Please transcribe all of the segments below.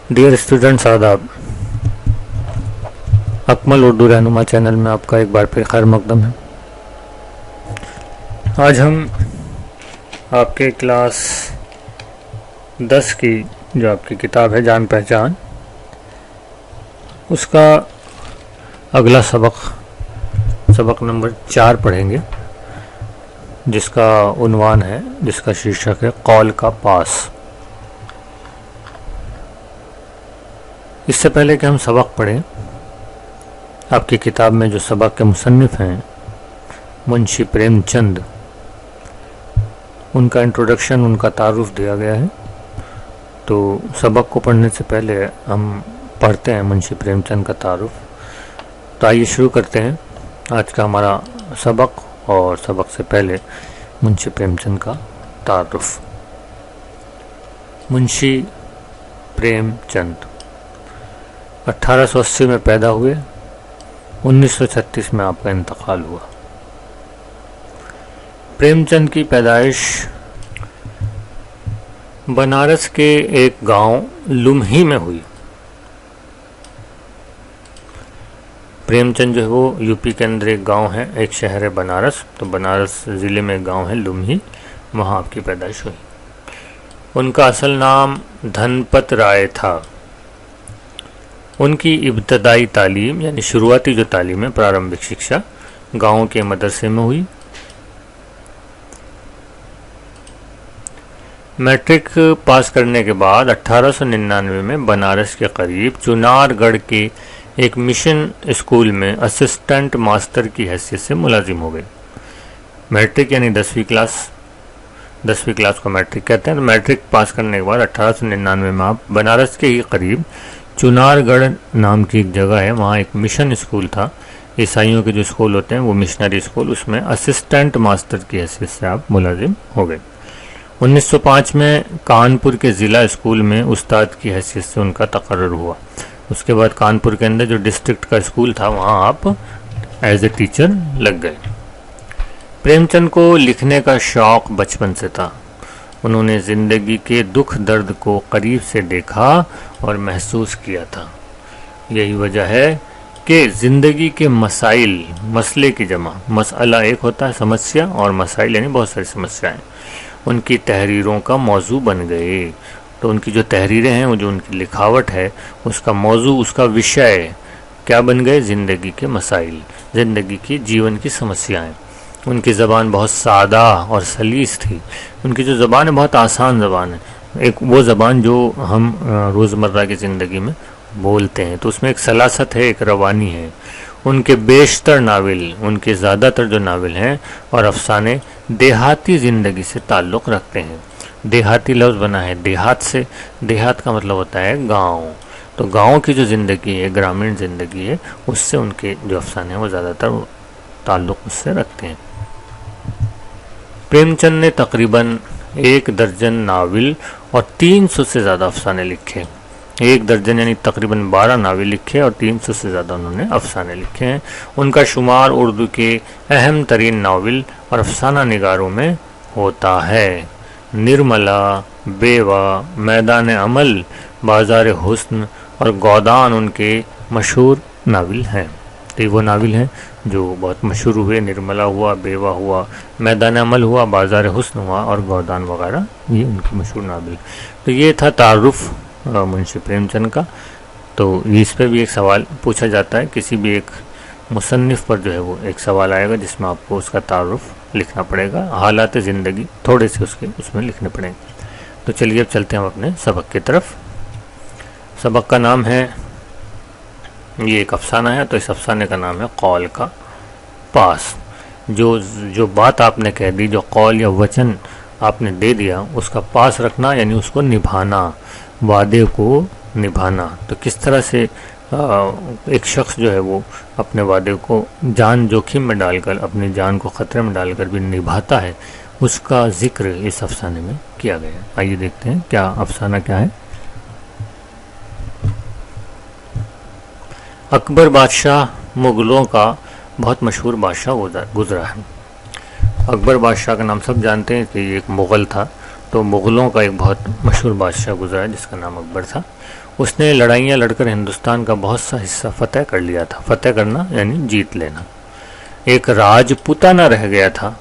Dear students, आदाब। अकमल उर्दू रहनुमा channel में आपका एक बार फिर खैर मकदम है। आज हम आपके क्लास 10 की जो आपकी किताब है जान पहचान, उसका अगला सबक नंबर 4 पढ़ेंगे, जिसका उन्वान है, जिसका शीर्षक है कौल का पास। इससे पहले कि हम सबक पढ़ें, आपकी किताब में जो सबक के मुसन्निफ़ हैं मुंशी प्रेमचंद, उनका इंट्रोडक्शन, उनका तारुफ दिया गया है। तो सबक को पढ़ने से पहले हम पढ़ते हैं मुंशी प्रेमचंद का तारुफ। तो आइए शुरू करते हैं आज का हमारा सबक, और सबक से पहले मुंशी प्रेमचंद का तारुफ। मुंशी प्रेमचंद 1880 में पैदा हुए, 1936 में आपका इंतकाल हुआ। प्रेमचंद की पैदाइश बनारस के एक गांव लुम्ही में हुई। प्रेमचंद जो है वो यूपी के अंदर एक गांव है, एक शहर है बनारस। तो बनारस ज़िले में एक गांव है लुम्ही, वहाँ आपकी पैदाइश हुई। उनका असल नाम धनपत राय था। उनकी इब्तदाई तालीम यानी शुरुआती जो तालीम है, प्रारंभिक शिक्षा, गांव के मदरसे में हुई। मैट्रिक पास करने के बाद 1899 में बनारस के करीब चुनारगढ़ के एक मिशन स्कूल में असिस्टेंट मास्टर की हैसियत से मुलाजिम हो गए। मैट्रिक यानी 10वीं क्लास को मैट्रिक कहते हैं। तो मैट्रिक पास करने के बाद 1899 में आप बनारस के ही करीब चुनारगढ़ नाम की एक जगह है, वहाँ एक मिशन स्कूल था। ईसाइयों के जो स्कूल होते हैं वो मिशनरी स्कूल, उसमें असिस्टेंट मास्टर की हैसियत से आप मुलाजिम हो गए। 1905 में कानपुर के ज़िला स्कूल में उस्ताद की हैसियत से उनका तकर्रुर हुआ। उसके बाद कानपुर के अंदर जो डिस्ट्रिक्ट का स्कूल था, वहाँ आप एज ए टीचर लग गए। प्रेमचंद को लिखने का शौक़ बचपन से था। उन्होंने ज़िंदगी के दुख दर्द को करीब से देखा और महसूस किया था। यही वजह है कि ज़िंदगी के मसाइल, मसले की जमा, मसला एक होता है समस्या, और मसाइल यानी बहुत सारी समस्याएं, उनकी तहरीरों का मौजू बन गए। तो उनकी जो तहरीरें हैं, वो जो उनकी लिखावट है, उसका मौजू, उसका विषय क्या बन गए? ज़िंदगी के मसाइल, ज़िंदगी की जीवन की समस्याएं। उनकी ज़बान बहुत सादा और सलीस थी। उनकी जो ज़बान है बहुत आसान ज़बान है, एक वो ज़बान जो हम रोज़मर्रा की ज़िंदगी में बोलते हैं। तो उसमें एक सलासत है, एक रवानी है। उनके बेशतर नावल, उनके ज़्यादातर जो नावल हैं और अफसाने देहाती ज़िंदगी से ताल्लुक़ रखते हैं। देहाती लफ्ज़ बना है देहात से। देहात का मतलब होता है गाँव। तो गाँव की जो ज़िंदगी है, ग्रामीण ज़िंदगी है, उससे उनके जो अफसाने हैं वो ज़्यादातर ताल्लुक़ उससे रखते हैं। प्रेमचंद ने तकरीबन 1 दर्जन नावल और 300 से ज़्यादा अफसाने लिखे। 1 दर्जन यानी तकरीबन 12 नावल लिखे और 300 से ज़्यादा उन्होंने अफसाने लिखे हैं। उनका शुमार उर्दू के अहम तरीन नावल और अफसाना निगारों में होता है। निर्मला, बेवा, मैदान अमल, बाज़ार हुस्न और गोदान उनके मशहूर नावल हैं। तो वो नावल हैं जो बहुत मशहूर हुए। निर्मला हुआ, बेवा हुआ, मैदान अमल हुआ, बाज़ार हुस्न हुआ और गोदान वगैरह, ये उनकी मशहूर नावल। तो ये था तारुफ मुंशी प्रेमचंद का। तो इस पर भी एक सवाल पूछा जाता है, किसी भी एक मुसन्निफ़ पर जो है वो एक सवाल आएगा जिसमें आपको उसका तारुफ लिखना पड़ेगा। हालात ज़िंदगी थोड़े से उसमें लिखने पड़ेंगे। तो चलिए अब चलते हैं हम अपने सबक की तरफ। सबक का नाम है, ये एक अफसाना है, तो इस अफसाने का नाम है कौल का पास। जो बात आपने कह दी, जो कौल या वचन आपने दे दिया, उसका पास रखना यानी उसको निभाना, वादे को निभाना। तो किस तरह से एक शख्स जो है वो अपने वादे को जान जोखिम में डालकर, अपनी जान को ख़तरे में डालकर भी निभाता है, उसका जिक्र इस अफसाने में किया गया है। आइए देखते हैं क्या अफसाना क्या है। अकबर बादशाह मुग़लों का बहुत मशहूर बादशाह गुज़रा है। अकबर बादशाह का नाम सब जानते हैं कि ये एक मुग़ल था। तो मुग़लों का एक बहुत मशहूर बादशाह गुजरा है जिसका नाम अकबर था। उसने लड़ाइयाँ लड़कर हिंदुस्तान का बहुत सा हिस्सा फतेह कर लिया था। फतेह करना यानी जीत लेना। एक राजपूताना रह गया था।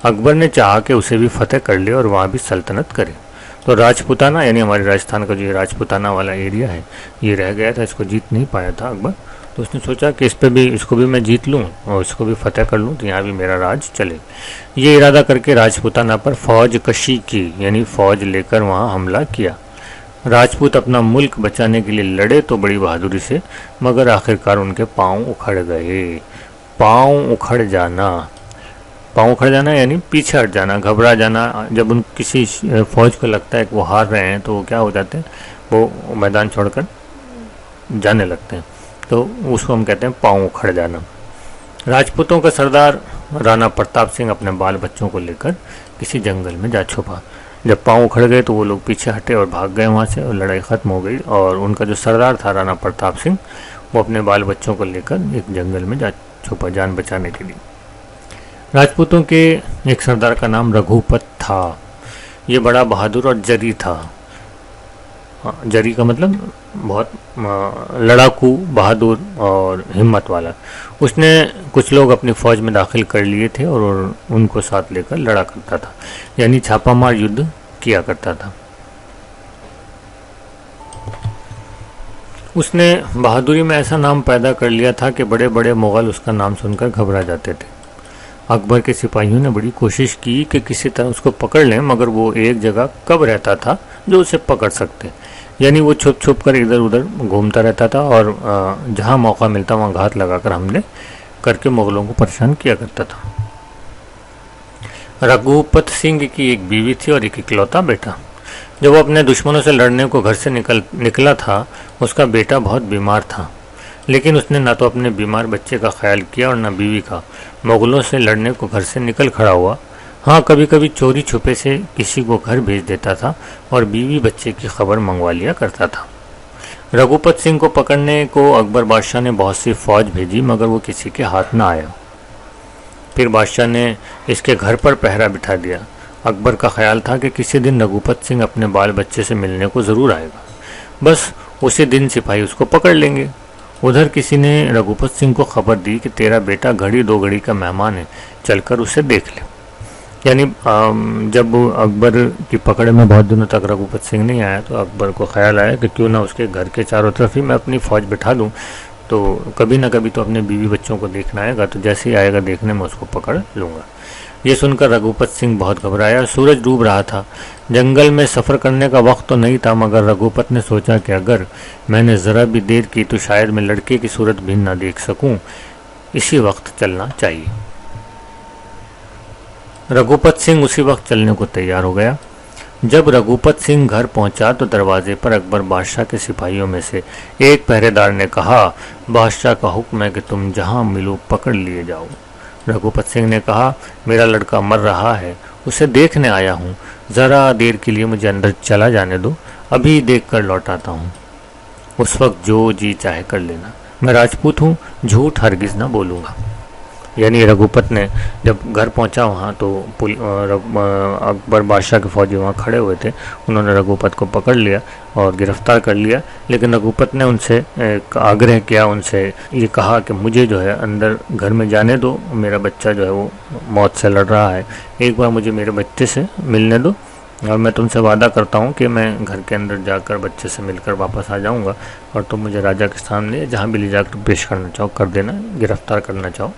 अकबर ने चाहा कि उसे भी फतेह कर ले और वहाँ भी सल्तनत करे। तो राजपूताना यानी हमारे राजस्थान का जो ये राजपूताना वाला एरिया है ये रह गया था, इसको जीत नहीं पाया था अकबर। तो उसने सोचा कि इसको भी मैं जीत लूँ और इसको भी फतेह कर लूँ तो यहाँ भी मेरा राज चले। ये इरादा करके राजपूताना पर फौज कशी की यानी फ़ौज लेकर वहाँ हमला किया। राजपूत अपना मुल्क बचाने के लिए लड़े तो बड़ी बहादुरी से, मगर आखिरकार उनके पाँव उखड़ गए। पाँव उखड़ जाना यानी पीछे हट जाना, घबरा जाना। जब उन किसी फौज को लगता है कि वो हार रहे हैं तो वो क्या हो जाते हैं, वो मैदान छोड़कर जाने लगते हैं। तो उसको हम कहते हैं पाँव उखड़ जाना। राजपूतों का सरदार राणा प्रताप सिंह अपने बाल बच्चों को लेकर किसी जंगल में जा छुपा। जब पाँव उखड़ गए तो वो लोग पीछे हटे और भाग गए वहाँ से और लड़ाई ख़त्म हो गई। और उनका जो सरदार था राणा प्रताप सिंह, वो अपने बाल बच्चों को लेकर एक जंगल में जा छुपा जान बचाने के लिए। राजपूतों के एक सरदार का नाम रघुपत था। ये बड़ा बहादुर और जरी था। जरी का मतलब बहुत लड़ाकू, बहादुर और हिम्मत वाला। उसने कुछ लोग अपनी फ़ौज में दाखिल कर लिए थे और उनको साथ लेकर लड़ा करता था, यानी छापामार युद्ध किया करता था। उसने बहादुरी में ऐसा नाम पैदा कर लिया था कि बड़े बड़े मुग़ल उसका नाम सुनकर घबरा जाते थे। अकबर के सिपाहियों ने बड़ी कोशिश की कि किसी तरह उसको पकड़ लें, मगर वो एक जगह कब रहता था जो उसे पकड़ सकते, यानी वो छुप छुप कर इधर उधर घूमता रहता था और जहाँ मौका मिलता वहाँ घात लगाकर हमले करके मुग़लों को परेशान किया करता था। रघुपत सिंह की एक बीवी थी और एक इकलौता बेटा। जब वो अपने दुश्मनों से लड़ने को घर से निकला था, उसका बेटा बहुत बीमार था, लेकिन उसने ना तो अपने बीमार बच्चे का ख्याल किया और न बीवी का। मुग़लों से लड़ने को घर से निकल खड़ा हुआ। हाँ, कभी कभी चोरी छुपे से किसी को घर भेज देता था और बीवी बच्चे की खबर मंगवा लिया करता था। रघुपत सिंह को पकड़ने को अकबर बादशाह ने बहुत सी फौज भेजी, मगर वो किसी के हाथ न आया। फिर बादशाह ने इसके घर पर पहरा बिठा दिया। अकबर का ख्याल था कि किसी दिन रघुपत सिंह अपने बाल बच्चे से मिलने को ज़रूर आएगा, बस उसी दिन सिपाही उसको पकड़ लेंगे। उधर किसी ने रघुपत सिंह को खबर दी कि तेरा बेटा घड़ी दो घड़ी का मेहमान है, चलकर उसे देख ले। यानी जब अकबर की पकड़ में बहुत दिनों तक रघुपत सिंह नहीं आया तो अकबर को ख्याल आया कि क्यों ना उसके घर के चारों तरफ ही मैं अपनी फ़ौज बिठा दूं, तो कभी ना कभी तो अपने बीवी बच्चों को देखना आएगा, तो जैसे ही आएगा देखने में उसको पकड़ लूँगा। ये सुनकर रघुपत सिंह बहुत घबराया। सूरज डूब रहा था। जंगल में सफ़र करने का वक्त तो नहीं था, मगर रघुपत ने सोचा कि अगर मैंने ज़रा भी देर की तो शायद मैं लड़के की सूरत भी न देख सकूं। इसी वक्त चलना चाहिए। रघुपत सिंह उसी वक्त चलने को तैयार हो गया। जब रघुपत सिंह घर पहुंचा तो दरवाजे पर अकबर बादशाह के सिपाहियों में से एक पहरेदार ने कहा, बादशाह का हुक्म है कि तुम जहां मिलो पकड़ लिए जाओ। रघुपत सिंह ने कहा, मेरा लड़का मर रहा है, उसे देखने आया हूँ, ज़रा देर के लिए मुझे अंदर चला जाने दो, अभी देख कर लौट आता हूँ। उस वक्त जो जी चाहे कर लेना, मैं राजपूत हूँ, झूठ हरगिज़ ना बोलूँगा। यानी रघुपत ने जब घर पहुंचा वहाँ तो अकबर बादशाह के फौजी वहाँ खड़े हुए थे। उन्होंने रघुपत को पकड़ लिया और गिरफ्तार कर लिया, लेकिन रघुपत ने उनसे एक आग्रह किया, उनसे ये कहा कि मुझे जो है अंदर घर में जाने दो, मेरा बच्चा जो है वो मौत से लड़ रहा है, एक बार मुझे मेरे बच्चे से मिलने दो और मैं तुमसे वादा करता हूँ कि मैं घर के अंदर जाकर बच्चे से मिलकर वापस आ जाऊँगा और तुम मुझे राजा के सामने जहाँ भी ले जाकर पेश करना चाहो कर देना, गिरफ्तार करना चाहो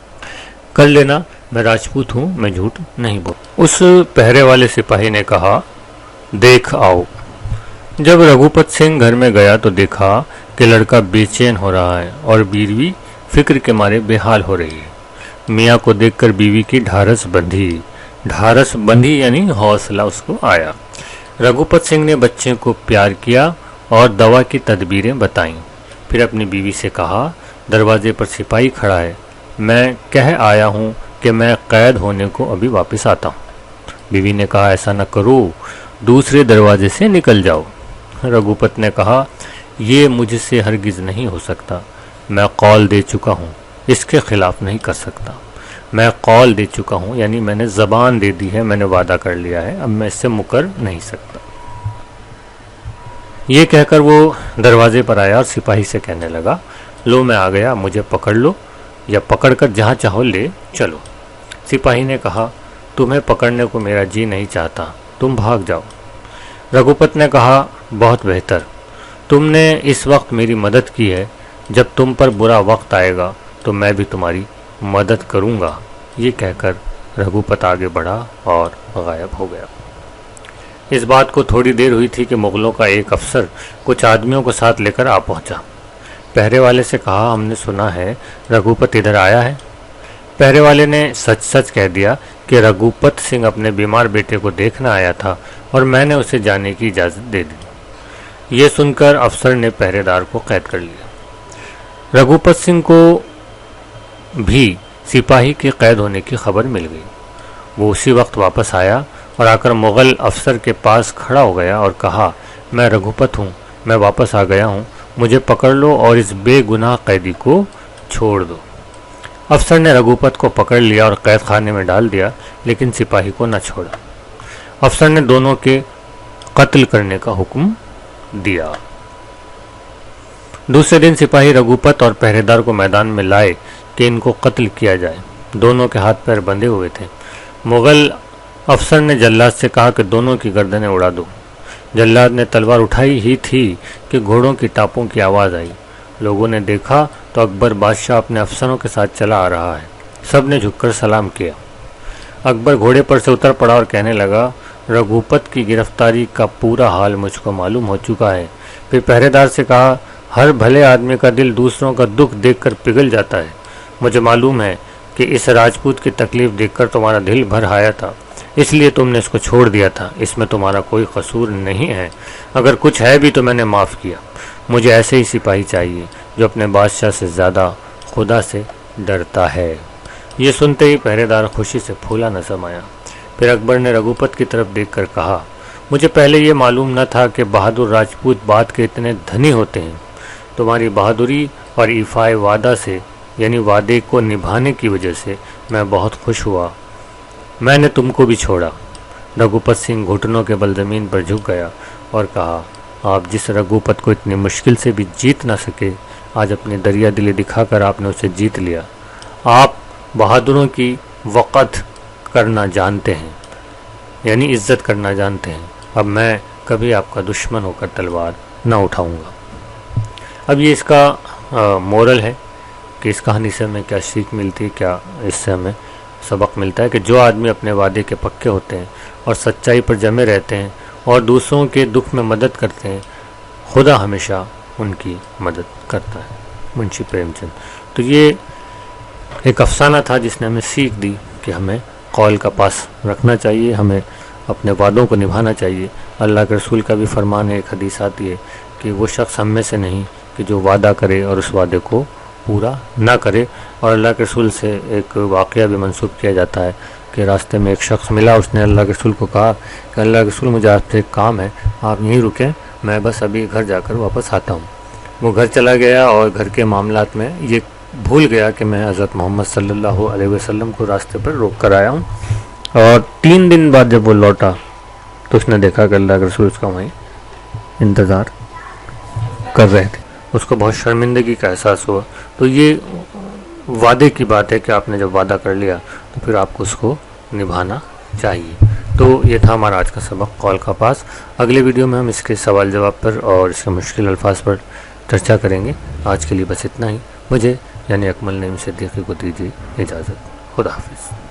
कर लेना, मैं राजपूत हूँ, मैं झूठ नहीं बोल। उस पहरे वाले सिपाही ने कहा, देख आओ। जब रघुपत सिंह घर में गया तो देखा कि लड़का बेचैन हो रहा है और बीवी फिक्र के मारे बेहाल हो रही है। मियाँ को देखकर बीवी की ढारस बंधी यानी हौसला उसको आया। रघुपत सिंह ने बच्चे को प्यार किया और दवा की तदबीरें बताईं। फिर अपनी बीवी से कहा, दरवाजे पर सिपाही खड़ा है, मैं कह आया हूँ कि मैं कैद होने को अभी वापस आता हूँ। बीवी ने कहा, ऐसा न करो, दूसरे दरवाजे से निकल जाओ। रघुपत ने कहा, ये मुझसे हरगिज़ नहीं हो सकता, मैं कौल दे चुका हूँ, इसके खिलाफ नहीं कर सकता। मैं कौल दे चुका हूँ, यानी मैंने ज़बान दे दी है, मैंने वादा कर लिया है, अब मैं इससे मुकर नहीं सकता। ये कहकर वो दरवाजे पर आया और सिपाही से कहने लगा, लो मैं आ गया, मुझे पकड़ लो या पकड़कर जहाँ चाहो ले चलो। सिपाही ने कहा, तुम्हें पकड़ने को मेरा जी नहीं चाहता, तुम भाग जाओ। रघुपत ने कहा, बहुत बेहतर, तुमने इस वक्त मेरी मदद की है, जब तुम पर बुरा वक्त आएगा तो मैं भी तुम्हारी मदद करूंगा। ये कहकर रघुपत आगे बढ़ा और गायब हो गया। इस बात को थोड़ी देर हुई थी कि मुगलों का एक अफसर कुछ आदमियों को साथ लेकर आ पहुंचा। पहरे वाले से कहा, हमने सुना है रघुपत इधर आया है। पहरे वाले ने सच सच कह दिया कि रघुपत सिंह अपने बीमार बेटे को देखना आया था और मैंने उसे जाने की इजाज़त दे दी। ये सुनकर अफसर ने पहरेदार को कैद कर लिया। रघुपत सिंह को भी सिपाही के कैद होने की खबर मिल गई। वो उसी वक्त वापस आया और आकर मुग़ल अफसर के पास खड़ा हो गया और कहा, मैं रघुपत हूँ, मैं वापस आ गया हूँ, मुझे पकड़ लो और इस बेगुनाह कैदी को छोड़ दो। अफसर ने रघुपत को पकड़ लिया और कैद खाने में डाल दिया, लेकिन सिपाही को न छोड़ा। अफसर ने दोनों के कत्ल करने का हुक्म दिया। दूसरे दिन सिपाही रघुपत और पहरेदार को मैदान में लाए कि इनको कत्ल किया जाए। दोनों के हाथ पैर बंधे हुए थे। मुग़ल अफसर ने जल्लाद से कहा कि दोनों की गर्दनें उड़ा दो। जल्लाद ने तलवार उठाई ही थी कि घोड़ों की टापों की आवाज़ आई। लोगों ने देखा तो अकबर बादशाह अपने अफसरों के साथ चला आ रहा है। सब ने झुककर सलाम किया। अकबर घोड़े पर से उतर पड़ा और कहने लगा, रघुपत की गिरफ्तारी का पूरा हाल मुझको मालूम हो चुका है। फिर पहरेदार से कहा, हर भले आदमी का दिल दूसरों का दुख देखकर पिघल जाता है। मुझे मालूम है कि इस राजपूत की तकलीफ देखकर तुम्हारा दिल भर आया था, इसलिए तुमने इसको छोड़ दिया था। इसमें तुम्हारा कोई कसूर नहीं है, अगर कुछ है भी तो मैंने माफ़ किया। मुझे ऐसे ही सिपाही चाहिए जो अपने बादशाह से ज़्यादा खुदा से डरता है। ये सुनते ही पहरेदार खुशी से फूला न समाया। फिर अकबर ने रघुपत की तरफ देखकर कहा, मुझे पहले ये मालूम न था कि बहादुर राजपूत बात के इतने धनी होते हैं। तुम्हारी बहादुरी और इफ़ाए वादा से, यानी वादे को निभाने की वजह से मैं बहुत खुश हुआ। मैंने तुमको भी छोड़ा। रघुपत सिंह घुटनों के बल ज़मीन पर झुक गया और कहा, आप जिस रघुपत को इतनी मुश्किल से भी जीत ना सके, आज अपनी दरिया दिली दिखाकर आपने उसे जीत लिया। आप बहादुरों की वक़्त करना जानते हैं, यानी इज्जत करना जानते हैं। अब मैं कभी आपका दुश्मन होकर तलवार न उठाऊंगा। अब ये इसका मोरल है कि इस कहानी से हमें क्या सीख मिलती है, क्या इससे हमें सबक मिलता है कि जो आदमी अपने वादे के पक्के होते हैं और सच्चाई पर जमे रहते हैं और दूसरों के दुख में मदद करते हैं, खुदा हमेशा उनकी मदद करता है। मुंशी प्रेमचंद। तो ये एक अफसाना था जिसने हमें सीख दी कि हमें कौल का पास रखना चाहिए, हमें अपने वादों को निभाना चाहिए। अल्लाह के रसूल का भी फरमान है, एक हदीस आती है कि वो शख्स हम में से नहीं कि जो वादा करे और उस वादे को पूरा ना करे। और अल्लाह के रसूल से एक वाक़या भी मंसूब किया जाता है कि रास्ते में एक शख्स मिला, उसने अल्लाह के रसूल को कहा कि अल्लाह के रसूल, मुझे आपसे एक काम है, आप यहीं रुकें, मैं बस अभी घर जाकर वापस आता हूँ। वो घर चला गया और घर के मामलात में ये भूल गया कि मैं हज़रत मोहम्मद सल्लल्लाहु अलैहि वसल्लम को रास्ते पर रोक कर आया हूँ। और 3 दिन बाद जब वो लौटा तो उसने देखा कि अल्लाह के रसूल उसका वहीं इंतज़ार कर रहे थे। उसको बहुत शर्मिंदगी का एहसास हुआ। तो ये वादे की बात है कि आपने जब वादा कर लिया तो फिर आपको उसको निभाना चाहिए। तो ये था हमारा आज का सबक, कौल का पास। अगले वीडियो में हम इसके सवाल जवाब पर और इसके मुश्किल अल्फाज पर चर्चा करेंगे। आज के लिए बस इतना ही। मुझे यानी अकमल नईम सिद्दीकी को दीजिए इजाज़त। खुदा हाफिज़।